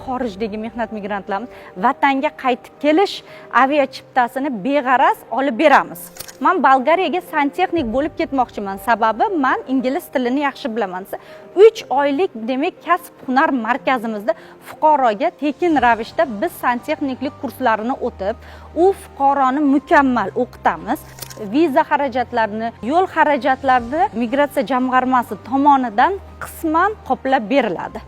xorijdagi mehnat migrantlarimiz vatanga qaytib kelish aviachiptasini beg'araz olib beramiz. Men Bolgariyaga santexnik bo'lib ketmoqchiman. Sababi men ingliz tilini yaxshi bilaman. 3 oylik demak kasb-hunar markazimizda fuqaroga tekin ravishda biz santexniklik kurslarini o'tib, u fuqaroni mukammal o'qitamiz. Viza xarajatlarini, yo'l xarajatlarini migratsiya jamg'armasi tomonidan qisman qoplab beriladi.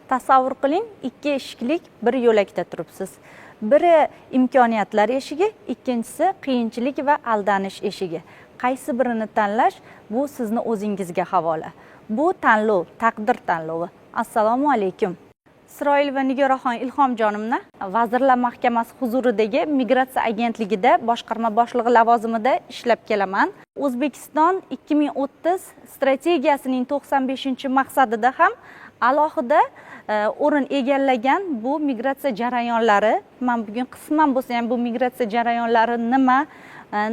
Tasavvur qiling, ikki eshiklik bir yo'lakda turibsiz. Biri imkoniyatlar eshigi, ikkinchisi qiyinchilik va aldanish eshigi. Qaysi birini tanlash bu sizni o'zingizga havola. Bu tanlov, taqdir tanlovi. Assalomu alaykum. Isroilova Nigoraxon Ilhomjonimni Vazirlar Mahkamasi huzuridagi Migratsiya agentligida boshqarma boshlig'i lavozimida ishlab kelaman. O'zbekiston 2030 strategiyasining 95-maqsadida ham alohida o'rin egallagan bu migratsiya jarayonlari. Men bugun qisman bo'lsa ham bu migratsiya jarayonlari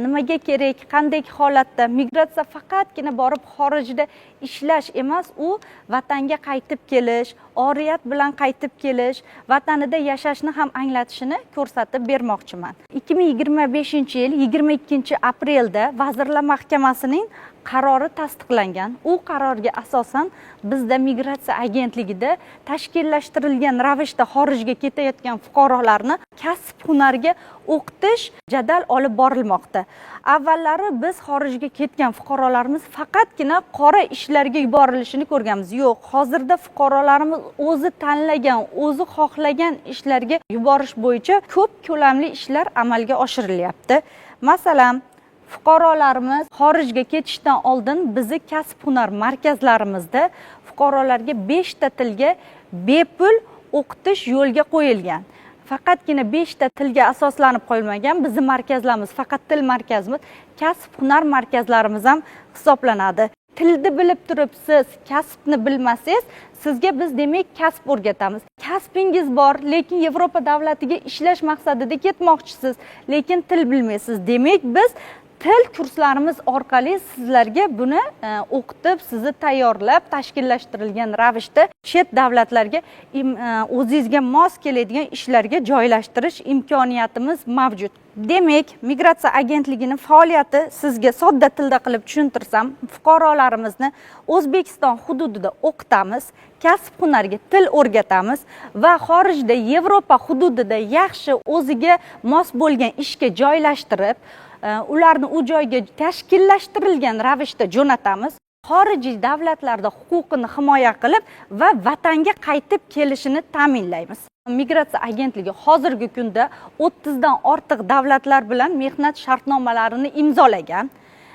nimaga kerak, qanday holatda migratsiya faqatgina borib xorijda ishlash emas, u vatanga qaytib kelish, oriyat bilan qaytib kelish, vatanida yashashni ham anglatishini ko'rsatib bermoqchiman. 2025-yil 22-aprelda Vazirlar Mahkamasining qarori tasdiqlangan. U qarorga asosan bizda migratsiya agentligida tashkillashtirilgan ravishda xorijga ketayotgan fuqarolarni kasb-hunarga o'qitish jadal olib borilmoqda. Avvallari biz xorijga ketgan fuqarolarimiz faqatgina qora ishlarga yuborilishini ko'rganmiz. Yo'q, hozirda fuqarolarimiz o'zi tanlagan, o'zi xohlagan ishlarga yuborish bo'yicha ko'p ko'lamli ishlar amalga oshirilyapti. Masalan, fuqarolarimiz xorijga ketishdan oldin bizi kasb-hunar markazlarimizda fuqarolarga 5 ta tilga bepul o'qitish yo'lga qo'yilgan. Faqatgina 5 ta tilga asoslanib qo'yilmagan. Bizning markazlarimiz faqat til markazimiz, kasb-hunar markazlarimiz ham hisoblanadi. Tilni bilib turib siz kasbni bilmasangiz, sizga biz demak kasb o'rgatamiz. Kasbingiz bor, lekin Yevropa davlatiga ishlash maqsadida ketmoqchisiz, lekin til bilmaysiz. Demak biz til kurslarimiz orqali sizlarga buni o'qitib, sizni tayyorlab, tashkillashtirilgan ravishda chet davlatlarga o'zingizga mos keladigan ishlarga joylashtirish imkoniyatimiz mavjud. Demak, migratsiya agentligining faoliyati sizga sodda tilda qilib tushuntirsam, fuqarolarimizni O'zbekiston hududida o'qitamiz, kasb-hunarga til o'rgatamiz va xorijda Yevropa hududida yaxshi o'ziga mos bo'lgan ishga joylashtirib, ularni u joyga tashkillashtirilgan ravishda jo'natamiz. Xorijiy davlatlarda huquqini himoya qilib va vatanga qaytib kelishini ta'minlaymiz. Migratsiya agentligi hozirgi kunda 30 dan ortiq davlatlar bilan mehnat shartnomalarini imzolagan.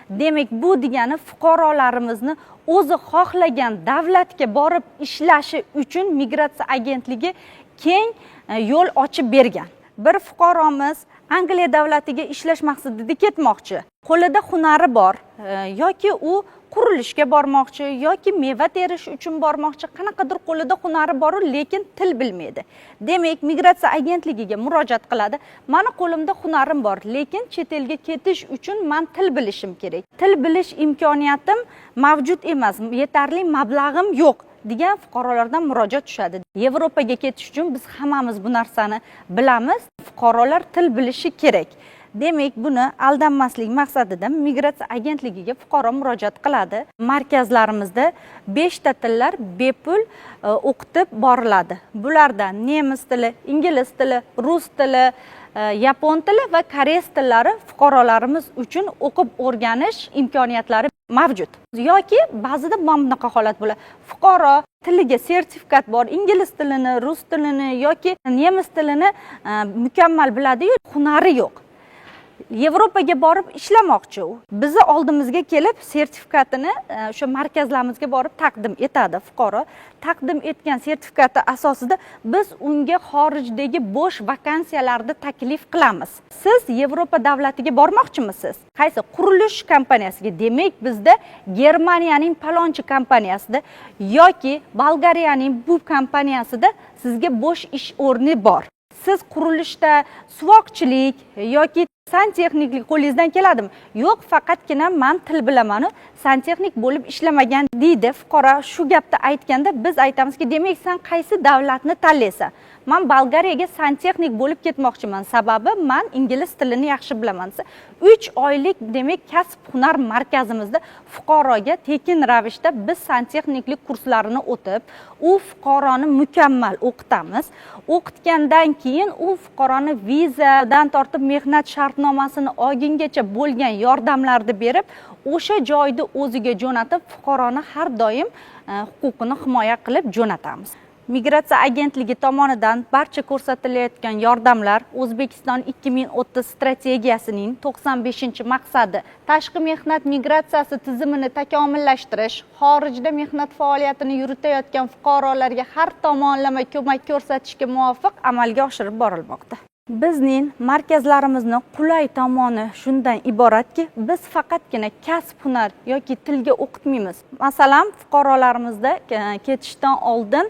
Demak, bu degani fuqarolarimizni o'zi xohlagan davlatga borib ishlashi uchun migratsiya agentligi keng yo'l ochib bergan. Bir fuqaromiz Angliya davlatiga ishlash maqsadida ketmoqchi. Qo'lida hunari bor yoki u qurilishga bormoqchi yoki meva terish uchun bormoqchi. Qanaqadir qo'lida hunari bor, lekin til bilmaydi. Demak, migratsiya agentligiga murojaat qiladi. Meni qo'limda hunarim bor, lekin chet elga ketish uchun men til bilishim kerak. Til bilish imkoniyatim mavjud emas, yetarli mablag'im yo'q degan fuqarolardan murojaat tushadi. Yevropaga ketish uchun biz hammamiz bu narsani bilamiz. Fuqarolar til bilishi kerak. Demak, buni aldanmaslik maqsadida migratsiya agentligiga fuqaro murojaat qiladi. Markazlarimizda 5 ta tillar bepul o'qitib boriladi. Bulardan nemis tili, ingliz tili, rus tili, yapon tili va koreys tillari fuqarolarimiz uchun o'qib o'rganish imkoniyatlari mavjud. Yoki ba'zida bunaqa holat bo'ladi. Fuqaro tiliga sertifikat bor, ingliz tilini, rus tilini yoki nemis tilini mukammal biladi-yu, hunari yo'q. Yevropaga borib ishlamoqchi u. Bizni oldimizga kelib sertifikatini o'sha markazlarimizga borib taqdim etadi fuqaro. Taqdim etgan sertifikati asosida biz unga xorijdagi bo'sh vakansiyalarni taklif qilamiz. Siz Yevropa davlatiga bormoqchimisiz? Qaysi qurilish kompaniyasiga? Demak, bizda Germaniyaning palonchi kompaniyasida yoki Bolgariyaning bu kompaniyasida sizga bo'sh ish o'rni bor. Siz qurilishda suvoqchilik yoki santexniklik qo'lingizdan keladimi? Yo'q, faqatgina men til bilaman, santexnik bo'lib ishlamagan deydi fuqaro. Shu gapni aytganda biz aytamizki, demak sen qaysi davlatni tanlaysan? Men Bolgariyaga santexnik bo'lib ketmoqchiman. Sababi men ingliz tilini yaxshi bilaman. 3 oylik demak kasb-hunar markazimizda fuqaroga tekin ravishda biz santexniklik kurslarini o'tib, u fuqaroni mukammal o'qitamiz. O'qitgandan keyin u fuqaroni vizadan tortib mehnat shartnomasini olgungacha bo'lgan yordamlarni berib, o'sha joyda o'ziga jo'natib, fuqaroni har doim huquqini himoya qilib jo'natamiz. Migratsiya agentligi tomonidan barcha ko'rsatilayotgan yordamlar O'zbekiston 2030 strategiyasining 95-maqsadi tashqi mehnat migratsiyasi tizimini takomillashtirish, xorijda mehnat faoliyatini yuritayotgan fuqarolarga har tomonlama ko'mak ko'rsatishga muvofiq amalga oshirib borilmoqda. Bizning markazlarimizni qulay tomoni shundan iboratki, biz faqatgina kasb-hunar yoki tilga o'qitmaymiz. Masalan, fuqarolarimizda ketishdan oldin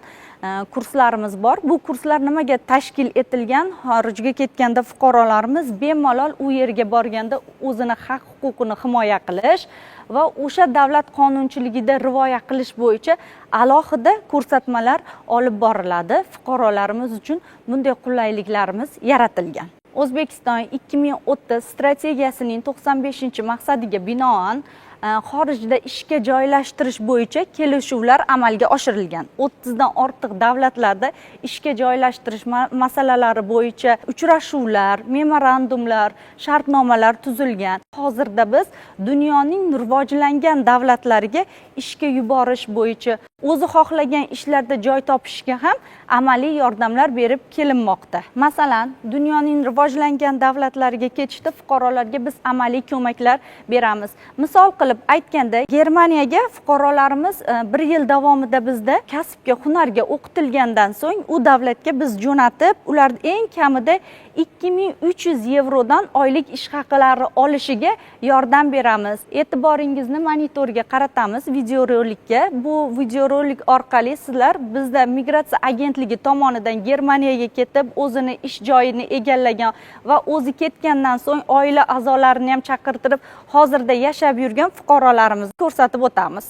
kurslarimiz bor. Bu kurslar nimaga tashkil etilgan? Xorijga ketganda fuqarolarimiz bemalol u yerga borganda o'zini haq-huquqini himoya qilish va o'sha davlat qonunchiligida rioya qilish bo'yicha alohida ko'rsatmalar olib boriladi. Fuqarolarimiz uchun bunday qulayliklarimiz yaratilgan. O'zbekiston 2030 strategiyasining 95-maqsadiga binoan xorijda ishga joylashtirish bo'yicha kelishuvlar amalga oshirilgan. 30 dan ortiq davlatlarda ishga joylashtirish masalalari bo'yicha uchrashuvlar, memorandumlar, shartnomalar tuzilgan. Hozirda biz dunyoning rivojlangan davlatlariga ishga yuborish bo'yicha o'zi xohlagan ishlarda joy topishga ham amaliy yordamlar berib kelinmoqda. Masalan, dunyoning rivojlangan davlatlariga ketishda fuqarolarga biz amaliy ko'maklar beramiz. Misol qilib aytganda, Germaniyaga fuqarolarimiz 1 yil davomida bizda kasbga, hunarga o'qitilgandan so'ng u davlatga biz jo'natib, ular eng kamida 2300 yevrodan oylik ish haqilari olishiga yordam beramiz. E'tiboringizni monitorga qaratamiz, videorolikka. Bu videorolik orqali sizlar bizda migratsiya agentligi tomonidan Germaniyaga ketib, o'zini ish joyini egallagan va o'zi ketgandan so'ng oila a'zolarini ham chaqirtirib, hozirda yashab yurgan fuqarolarimizni ko'rsatib o'tamiz.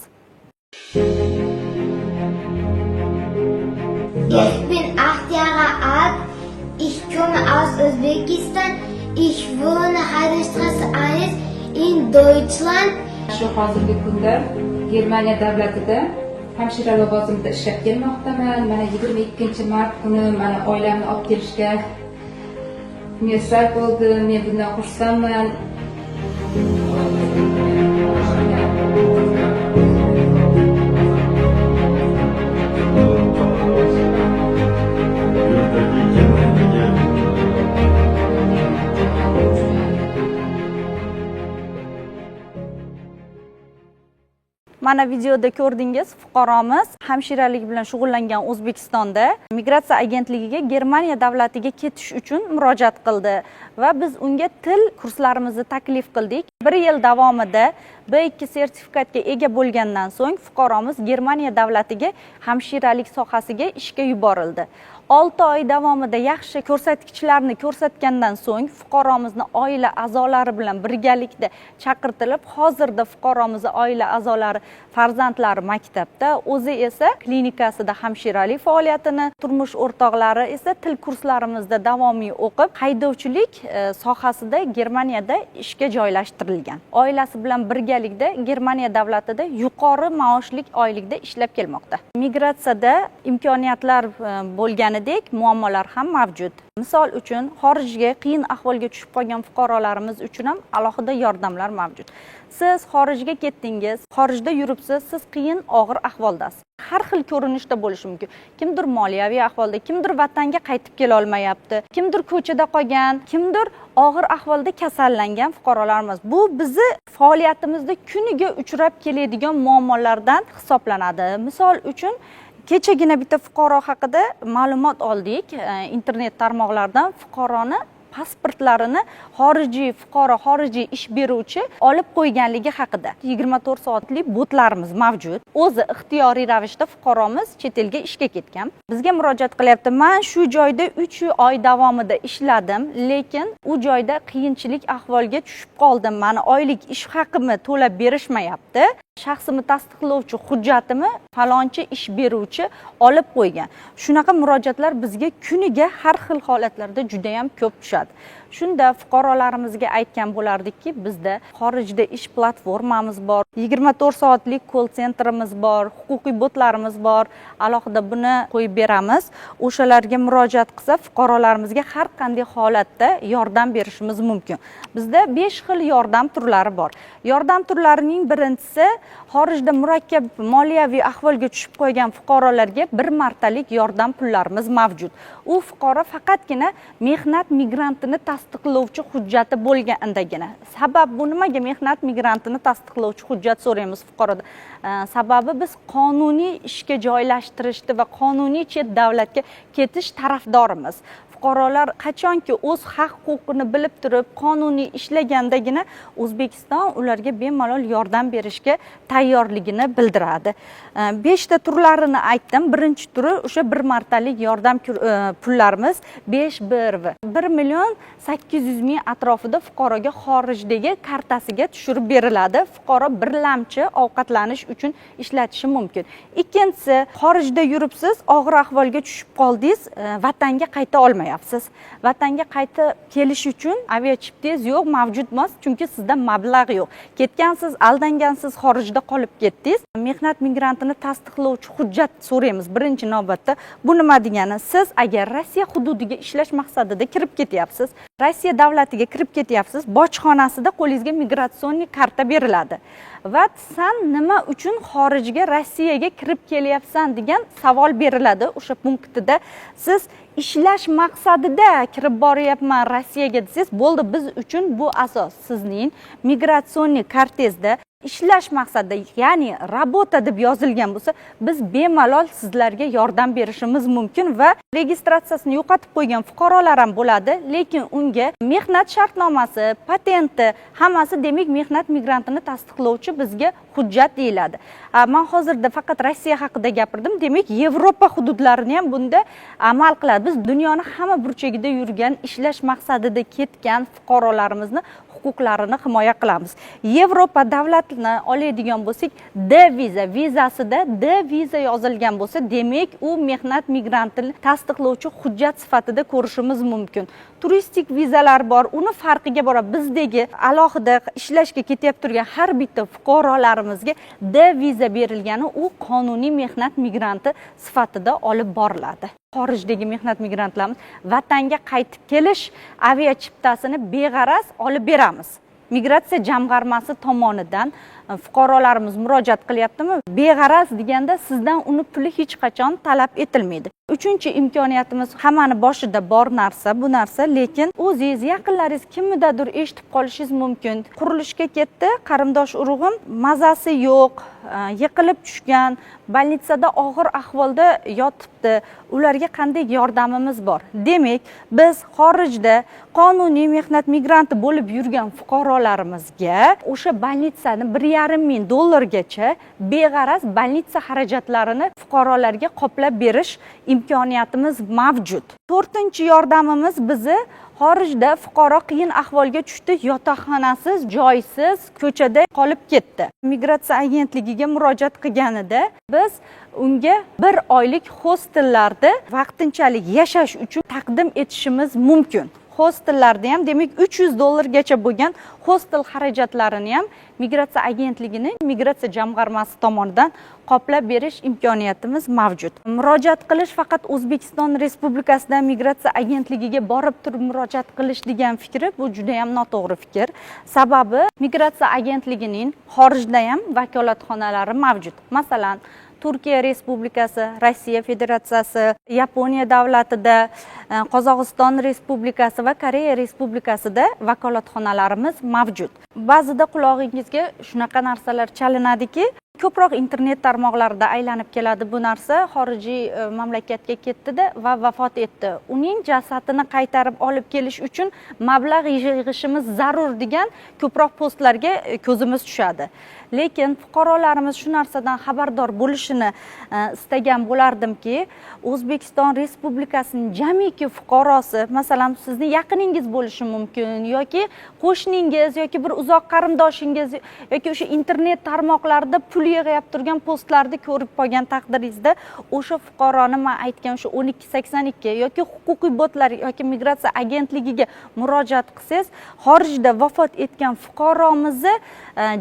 Ich bin 8 Jahre alt. Ich komme aus Usbekistan. Ich wohne Heidelstraße 1 in Deutschland. Shu hozirgi kunda Germaniya davlatida hamshira lavozimida ishlab kelmoqdaman. Mana 22-mart kuni mana oilamni olib kelishga muvaffaq bo'ldim. Men bundan xursandman. Mana videoda ko'rdingiz, fuqaromiz hamshiralik bilan shug'ullangan O'zbekistonda migratsiya agentligiga Germaniya davlatiga ketish uchun murojaat qildi va biz unga til kurslarimizni taklif qildik. 1 yil davomida B2 sertifikatga ega bo'lgandan so'ng fuqaromiz Germaniya davlatiga hamshiralik sohasiga ishga yuborildi. 6 oy davomida yaxshi ko'rsatkichlarni ko'rsatgandan so'ng fuqaromizni oila a'zolari bilan birgalikda chaqirtirib, hozirda fuqaromizning oila a'zolari, farzandlari maktabda, o'zi esa klinikasida hamshiralik faoliyatini, turmush o'rtoqlari esa til kurslarimizda davomiy o'qib, haydovchilik sohasida Germaniyada ishga joylashtirilgan. Oilasi bilan birgalikda Germaniya davlatida yuqori maoshlik oylikda ishlab kelmoqda. Migratsiyada imkoniyatlar bo'lganidek muammolar ham mavjud. Misol uchun, xorijga qiyin ahvolga tushib qolgan fuqarolarimiz uchun ham alohida yordamlar mavjud. Siz xorijga ketdingiz, xorijda yuribsiz, siz qiyin, og'ir ahvoldasiz. Har xil ko'rinishda bo'lishi mumkin. Kimdir moliyaviy ahvolda, kimdir vatanga qaytib kela olmayapti, kimdir ko'chada qolgan, kimdir og'ir ahvolda kasallangan fuqarolarimiz. Bu bizni faoliyatimizda kuniga uchrab keladigan muammolardan hisoblanadi. Misol uchun, kechagina bitta fuqaro haqida ma'lumot oldik internet tarmoqlaridan. Fuqaroni pasportlarini xorijiy fuqaro, xorijiy ish beruvchi olib qo'yganligi haqida 24 soatlik botlarimiz mavjud. O'zi ixtiyoriy ravishda fuqaromiz chet elga ishga ketgan. Bizga murojaat qilyapti. Men shu joyda 3 oy davomida ishladim, lekin u joyda qiyinchilik ahvolga tushib qoldim. Meni oylik ish haqimni to'lab berishmayapti. Shaxsimni tasdiqlovchi hujjatimni falonchi ish beruvchi olib qo'ygan. Shunaqa murojaatlar bizga kuniga har xil holatlarda juda ham ko'p tushadi. Shunda fuqarolarimizga aytgan bo'lardikki, bizda xorijda ish platformamiz bor, 24 soatlik call centerimiz bor, huquqiy botlarimiz bor. Alohida buni qo'yib beramiz. O'shalarga murojaat qilsa, fuqarolarimizga har qanday holatda yordam berishimiz mumkin. Bizda 5 xil yordam turlari bor. Yordam turlarining birinchisi xorijda murakkab moliyaviy ahvolga tushib qo'ygan fuqarolarga bir martalik yordam pullarimiz mavjud. U fuqaro faqatgina mehnat migrantini tasdiqlovchi hujjati bo'lgandagina. Sabab bu nimaga mehnat migrantini tasdiqlovchi hujjat so'raymiz fuqarodan? Sababi biz qonuniy ishga joylashtirishni va qonuniy chet davlatga ketish tarafdorimiz. Fuqarolar qachonki o'z haq-huquqini bilib turib, qonuniy ishlagandagina O'zbekiston ularga bemalol yordam berishga tayyorligini bildiradi. 5 ta turlarini aytdim. Birinchi turi o'sha bir martalik yordam pullarimiz 5BRV. 1.800.000 atrofida fuqaroga xorijdagi kartasiga tushirib beriladi. Fuqaro birlamchi ovqatlanish uchun ishlatishi mumkin. Ikkinchisi, xorijda yuribsiz, og'ir ahvolga tushib qoldingiz, vatanga qayta olmayapsiz. Vatanga qayta kelish uchun aviachiptangiz yo'q, mavjud emas, chunki sizda mablag' yo'q. Ketgansiz, aldangansiz, xorijda qolib ketdingiz. Mehnat migrantini tasdiqlovchi hujjat so'raymiz birinchi navbatda. Bu nima degani? Siz agar Rossiya hududiga ishlash maqsadida kirib ketyapsiz, Rossiya davlatiga kirib ketyapsiz, bojxonasida qo'lingizga migratsion karta beriladi. Va sen nima uchun xorijga Rossiyaga kirib kelyapsan degan savol beriladi. O'sha punktida siz ishlash maqsadida kirib boryapman Rossiyaga desangiz, bo'ldi, biz uchun bu asos. Sizning migratsion kartangizda ishlash maqsadida, ya'ni rabota deb yozilgan bo'lsa, biz bemalol sizlarga yordam berishimiz mumkin va registratsiyasini yo'qotib qo'ygan fuqarolar ham bo'ladi, lekin unga mehnat shartnomasi, patenti, hammasi demak mehnat migrantini tasdiqlovchi bizga hujjat deyiladi. Men hozirda faqat Rossiya haqida gapirdim, demak Yevropa hududlarini ham bunda amal qiladi. Biz dunyoni hamma burchagida yurgan, ishlash maqsadida ketgan fuqarolarimizni huquqlarini himoya qilamiz. Yevropa davlatini oladigan bo'lsak, D viza, vizasida D viza yozilgan bo'lsa, demak u mehnat migrantini tasdiqlovchi hujjat sifatida ko'rishimiz mumkin. Turistik vizalar bor, uni farqiga borib bizdagi alohida ishlashga ketyapti turgan har bitta fuqarolarimizga D viza berilgani u qonuniy mehnat migranti sifatida olib boriladi. Xorijdagi mehnat migrantlarimiz vatanga qaytib kelish aviachiptasini beg'araz olib beramiz. Migratsiya jamg'armasi tomonidan fuqarolarimiz murojaat qilyaptimi? Beg'araz deganda sizdan uni puli hech qachon talab etilmaydi. Uchinchi imkoniyatimiz hammani boshida bor narsa, bu narsa, lekin o'zingiz yaqinlaringiz kimnidadir eshitib qolishingiz mumkin. Qurilishga ketdi, qarindosh urug'im mazasi yo'q, yiqilib tushgan, bolnitsada og'ir ahvolda yotibdi. Ularga qanday yordamimiz bor? Demak, biz xorijda qonuniy mehnat migranti bo'lib yurgan fuqarolarimizga o'sha bolnitsani $1,500,000gacha beg'araz bolnitsa xarajatlarini fuqarolarga qoplab berish imkoniyatimiz mavjud. 4-chi yordamimiz bizni xorijda fuqaro qiyin ahvolga tushdi, yotoqxonasiz, joysiz, ko'chada qolib ketdi. Migratsiya agentligiga murojaat qilganida biz unga 1 oylik hostellarda vaqtinchalik yashash uchun taqdim etishimiz mumkin. Hostellarda ham demak $300 bo'lgan hostel xarajatlarini ham migratsiya agentligining migratsiya jamg'armasi tomonidan qoplab berish imkoniyatimiz mavjud. Murojaat qilish faqat O'zbekiston Respublikasida migratsiya agentligiga borib turib murojaat qilish degan fikri bu juda ham noto'g'ri fikr. Sababi migratsiya agentligining xorijda ham vakolatxonalari mavjud. Masalan, Turkiya Respublikasi, Rossiya Federatsiyasi, Yaponiya davlatida, Qozog'iston Respublikasi va Koreya Respublikasida vakolatxonalarimiz mavjud. Ba'zida qulog'ingizga shunaqa narsalar chalinadiki, ko'proq internet tarmoqlarida aylanib keladi bu narsa. Xorijiy mamlakatga ketdi-da va vafot etdi. Uning jasadini qaytarib olib kelish uchun mablag' yig'ishimiz zarur degan ko'proq postlarga ko'zimiz tushadi. Lekin fuqarolarimiz shu narsadan xabardor bo'lishini istagan bo'lardimki, O'zbekiston Respublikasining jamiki fuqarosi, masalan, sizning yaqiningiz bo'lishi mumkin yoki qo'shningiz yoki bir uzoq qarindoshingiz yoki o'sha internet tarmoqlarida pul yig'ib turgan postlarni ko'rib qolgan taqdiringizda o'sha fuqaroni men aytgan o'sha 1282 yoki huquqiy botlar yoki migratsiya agentligiga murojaat qilsangiz, xorijda vafot etgan fuqaromizni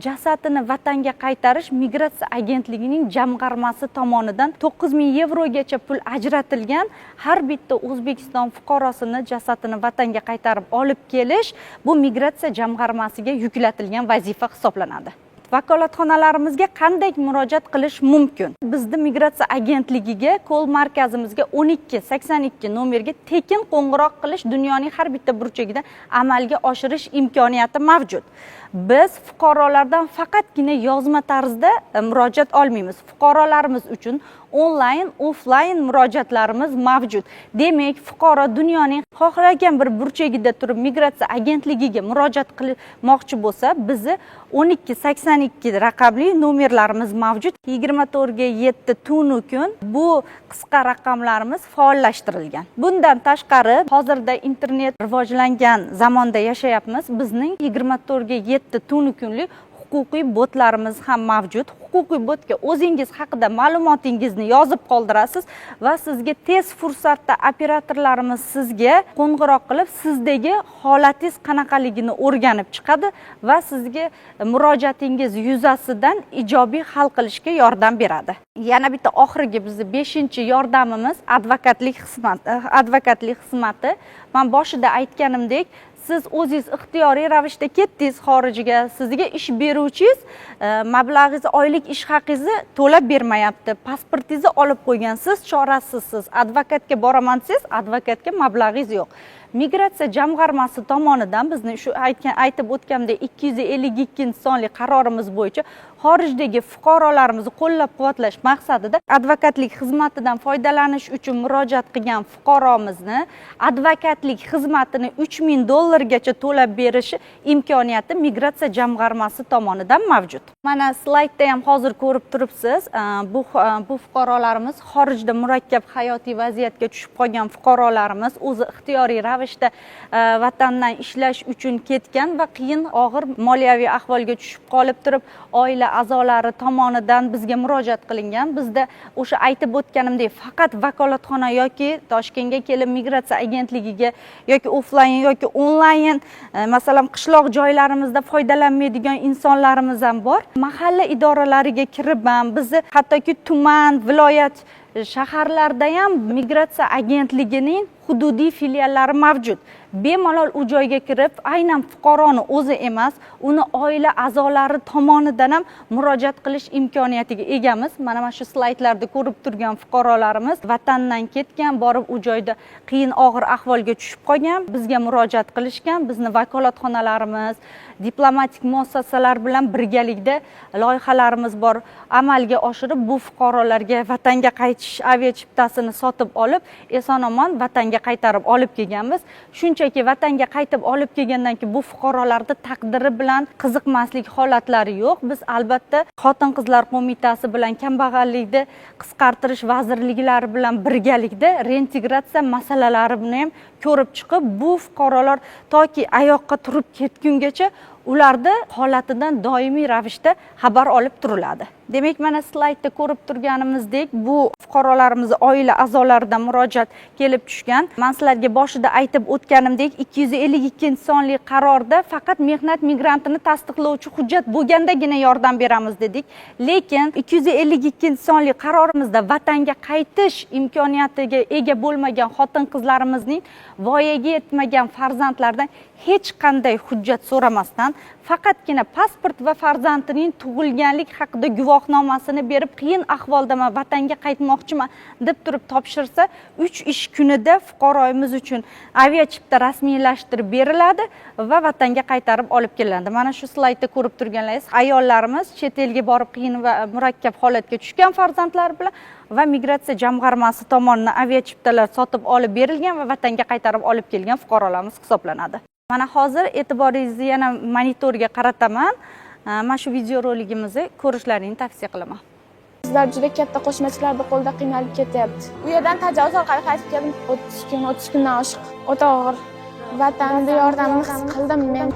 jasadini vatanga qaytarish migratsiya agentligining jamg'armasi tomonidan 9000 yevrogacha pul ajratilgan. Har bitta O'zbekiston fuqarosini jasadini vatanga qaytarib olib kelish bu migratsiya jamg'armasiga yuklatilgan vazifa hisoblanadi. Vakolatxonalarimizga qanday murojaat qilish mumkin? Bizning migratsiya agentligiga, kol markazimizga 1282 nomerga tekin qo'ng'iroq qilish dunyoning har bitta burchagidan amalga oshirish imkoniyati mavjud. Biz fuqarolardan faqatgina yozma tarzda murojaat olmaymiz. Fuqarolarimiz uchun onlayn, offlayn murojaatlarimiz mavjud. Demak, fuqaro dunyoning xohlagan bir burchagida turib migratsiya agentligiga murojaat qilmoqchi bo'lsa, bizni 1282 raqamli nomerlarimiz mavjud. 24/7 tunu kun bu qisqa raqamlarimiz faollashtirilgan. Bundan tashqari, hozirda internet rivojlangan zamonda yashayapmiz. Bizning 24/7 tunu kunlik huquqiy botlarimiz ham mavjud. Huquqiy botga o'zingiz haqida ma'lumotingizni yozib qoldirasiz va sizga tez fursatda operatorlarimiz sizga qo'ng'iroq qilib, sizdagi holatingiz qanaqaligini o'rganib chiqadi va sizga murojaatingiz yuzasidan ijobiy hal qilishga yordam beradi. Yana bitta oxirgi bizning 5-yordamimiz advokatlik xizmati. Men boshida aytganimdek, siz o'zingiz ixtiyoriy ravishda ketdingiz xorijga, sizga ish beruvchingiz mablag'ingizni, oylik ish haqingizni to'lab bermayapti. Pasportingizni olib qo'ygansiz, chorasizsiz. Advokatga boraman desangiz, advokatga mablag'ingiz yo'q. Migratsiya jamg'armasi tomonidan bizni shu aytib o'tgandek 252-sonli qarorimiz bo'yicha xorijdagi fuqarolarimizni qo'llab-quvvatlash maqsadida advokatlik xizmatidan foydalanish uchun murojaat qilgan fuqaromizni advokatlik xizmatini $3000 to'lab berishi imkoniyati migratsiya jamg'armasi tomonidan mavjud. Mana slaydda ham hozir ko'rib turibsiz, bu fuqarolarimiz xorijda murakkab hayotiy vaziyatga tushib qolgan fuqarolarimiz o'zi ixtiyoriy ravishda vatandan ishlash uchun ketgan va qiyin og'ir moliyaviy ahvolga tushib qolib turib, oila a'zolari tomonidan bizga murojaat qilingan. Bizda o'sha aytib o'tganimdek, faqat vakolatxona yoki Toshkentga kelib migratsiya agentligiga yoki offlayn yoki onlayn, masalan, qishloq joylarimizda foydalanmaydigan insonlarimiz ham bor. Mahalla idoralariga kirib ham, bizni hattoki tuman, viloyat, shaharlarda ham migratsiya agentligining hududiy filiallari mavjud. Bemalol u joyga kirib, aynan fuqaroni o'zi emas, uni oila a'zolari tomonidan ham murojaat qilish imkoniyatiga egamiz. Mana shu slaydlarda ko'rib turgan fuqarolarimiz vatandan ketgan, borib u joyda qiyin og'ir ahvolga tushib qolgan, bizga murojaat qilishgan. Bizni vakolatxonalarimiz, diplomatik muassasalar bilan birgalikda loyihalarimiz bor. Amalga oshirib, bu fuqarolarga vatanga qaytish aviachiptasini sotib olib, eson-omon vatanga qaytarib olib kelganmiz. Shunchaki vatanga qaytib olib kelgandan keyin bu fuqarolarning taqdiri bilan qiziqmaslik holatlari yo'q. Biz albatta Xotin-qizlar qo'mitasi bilan kambag'allikni qisqartirish vazirliklari bilan birgalikda reintegratsiya masalalarini ham ko'rib chiqib, bu fuqarolar toki oyoqqa turib ketgungacha ularni holatidan doimiy ravishda xabar olib turiladi. Demak, mana slaydda ko'rib turganimizdek, bu fuqarolarimiz oila a'zolaridan murojaat kelib tushgan. Men sizlarga boshida aytib o'tganimdek, 252-sonli qarorda faqat mehnat migrantini tasdiqlovchi hujjat bo'lgandagina yordam beramiz dedik. Lekin 252-sonli qarorimizda vatanga qaytish imkoniyatiga ega bo'lmagan xotin-qizlarimizning voyaga yetmagan farzandlardan hech qanday hujjat so'ramasdan qarataman, faqatgina pasport va farzandining tug'ilganlik haqida guvohnomasini berib, qiyin ahvoldaman, vatanga qaytmoqchiman deb turib topshirsa, 3 ish kunida fuqaroyimiz uchun aviachipta rasmiylashtirib beriladi va vatanga qaytarib olib kelinadi. Mana shu slaydda ko'rib turganlaringiz, ayollarimiz chet elga borib qiyin va murakkab holatga tushgan farzandlar bilan va migratsiya jamg'armasi tomonidan aviachiptalar sotib olib berilgan va vatanga qaytarib olib kelgan fuqarolarimiz hisoblanadi. Mana hozir e'tiboringizni yana monitorga qarataman. Mana shu videoroligimizni ko'rishlaringni tavsiya qilaman. Sizlar juda katta qo'shmachilarning qo'lida qiynalib ketyapti. U yerdan tajovuz orqali qaytib keldim. 30 kundan oshiq. O'ta og'ir. Vatanimda yordamini his qildim men.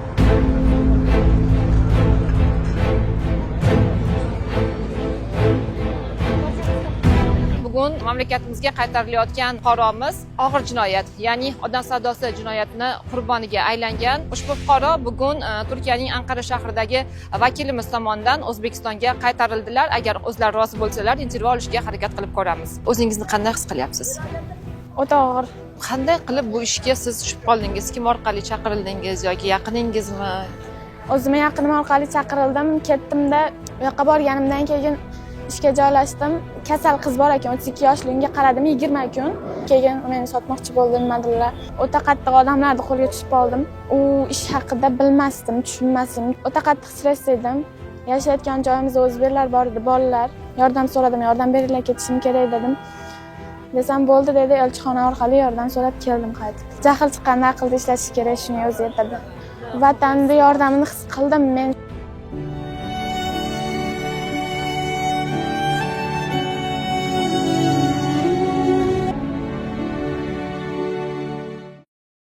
Bugun mamlakatimizga qaytarilayotgan fuqaromiz og'ir jinoyat, ya'ni odam savdosi jinoyatini qurboniga aylangan. Ushbu fuqaro bugun Turkiyaning Anqara shahridagi vakilimiz tomonidan O'zbekistonga qaytarildilar. Agar o'zlari rozi bo'lsalar, intervyu olishga harakat qilib ko'ramiz. O'zingizni qanday his qilyapsiz? O'ta og'ir. Qanday qilib bu ishga siz tushib qoldingiz? Kim orqali chaqirildingiz yoki yaqiningizmi? O'zim yaqinim orqali chaqirildim, ketdimda, u yoqqa borganimdan keyin ishga joylashdim. Kasal qiz bor ekan, 32 yoshli, unga qaradim 20 kun. Keyin meni sotmoqchi bo'ldi nimadilar. O'ta qattiq odamlarning qo'liga tushib qoldim. U ish haqida bilmasdim, tushunmasdim. O'ta qattiq stress edim. Yashayotgan joyimizda o'zbeklar bor edi, bolalar. Yordam so'radim, yordam beringlar, ketishim kerak dedim. Desam bo'ldi dedi, elchixona orqali yordam so'rab keldim qaytib. Jahl chiqqanda aqlda ishlatish kerak, shuni o'zi aytadi. Vatanimda yordamini his qildim men.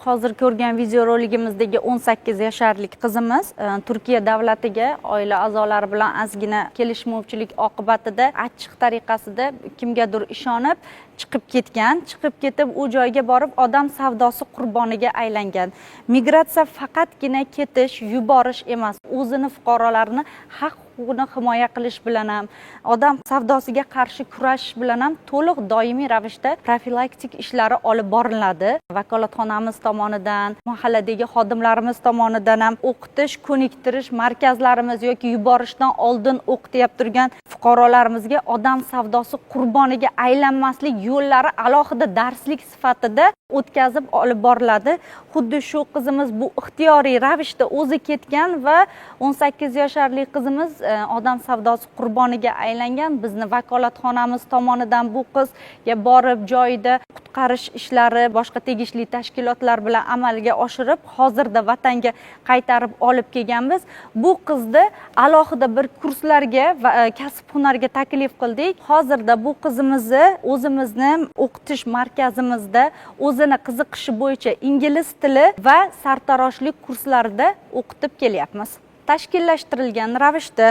Hozir ko'rgan videoroligimizdagi 18 yasharlik qizimiz Turkiya davlatiga oila a'zolari bilan ozgina kelishmovchilik oqibatida achchiq tariqasida kimgadir ishonib chiqib ketgan. Chiqib ketib u joyga borib odam savdosi qurboniga aylangan. Migratsiya faqatgina ketish, yuborish emas, o'zini fuqarolarini haq huquqini himoya qilish bilan ham, odam savdosiga qarshi kurashish bilan ham to'liq doimiy ravishda profilaktik ishlari olib boriladi. Vakolatxonamiz tomonidan, mahalladagi xodimlarimiz tomonidan ham o'qitish, ko'niktirish markazlarimiz yoki yuborishdan oldin o'qitib turgan fuqarolarimizga odam savdosi qurboniga aylanmaslik yo'llari alohida darslik sifatida o'tkazib olib boriladi. Xuddi shu qizimiz bu ixtiyoriy ravishda o'zi ketgan va 18 yasharli qizimiz odam savdosi qurboniga aylangan. Bizni vakolatxonamiz tomonidan bu qizga borib joyida qutqarish ishlari boshqa tegishli tashkilotlar bilan amalga oshirib, hozirda vatanga qaytarib olib kelganmiz. Bu qizni alohida bir kurslarga va kasb-hunarga taklif qildik. Hozirda bu qizimizni o'zimizni o'qitish markazimizda o'zini qiziqishi bo'yicha ingliz tili va sartaroshlik kurslarida o'qitib kelyapmiz. Tashkillashtirilgan ravishda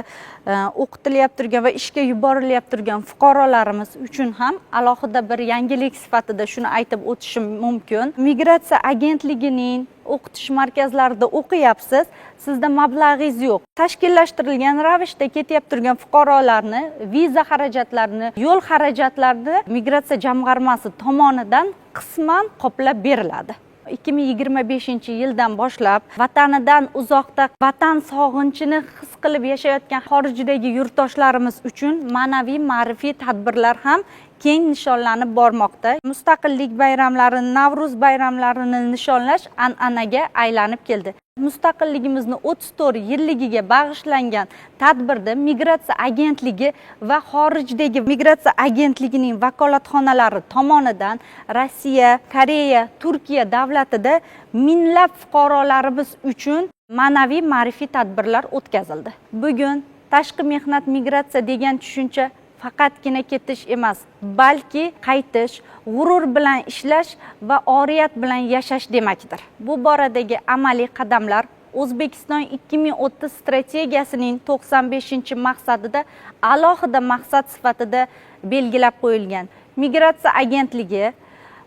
o'qitilayotgan turgan va ishga yuborilayotgan turgan fuqarolarimiz uchun ham alohida bir yangilik sifatida shuni aytib o'tishim mumkin. Migratsiya agentligining o'qitish markazlarida o'qiyapsiz, sizda mablag'ingiz yo'q. Tashkillashtirilgan ravishda ketyapti turgan fuqarolarni viza xarajatlarini, yo'l xarajatlarini migratsiya jamg'armasi tomonidan qisman qoplab beriladi. 2025-yildan boshlab vatanidan uzoqda vatan sog'inchini his qilib yashayotgan xorijdagi yurtdoshlarimiz uchun ma'naviy ma'rifiy tadbirlar ham keng nishonlanib bormoqda. Mustaqillik bayramlarini, Navro'z bayramlarini nishonlash an'anaga aylanib keldi. Mustaqilligimizni 34 yilligiga bag'ishlangan tadbirda migratsiya agentligi va xorijdagi migratsiya agentligining vakolatxonalari tomonidan Rossiya, Koreya, Turkiya davlatida minglab fuqarolarimiz uchun ma'naviy ma'rifiy tadbirlar o'tkazildi. Bugun tashqi mehnat migratsiya degan tushuncha faqatgina ketish emas, balki qaytish, g'urur bilan ishlash va oriyat bilan yashash demakdir. Bu boradagi amaliy qadamlar O'zbekiston 2030 strategiyasining 95-maqsadida alohida maqsad sifatida belgilab qo'yilgan. Migratsiya agentligi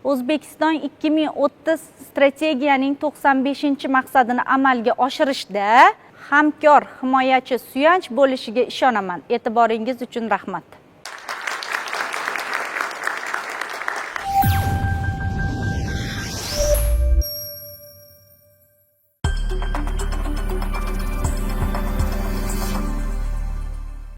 O'zbekiston 2030 strategiyaning 95-maqsadini amalga oshirishda hamkor, himoyachi, suyanch bo'lishiga ishonaman. E'tiboringiz uchun rahmat.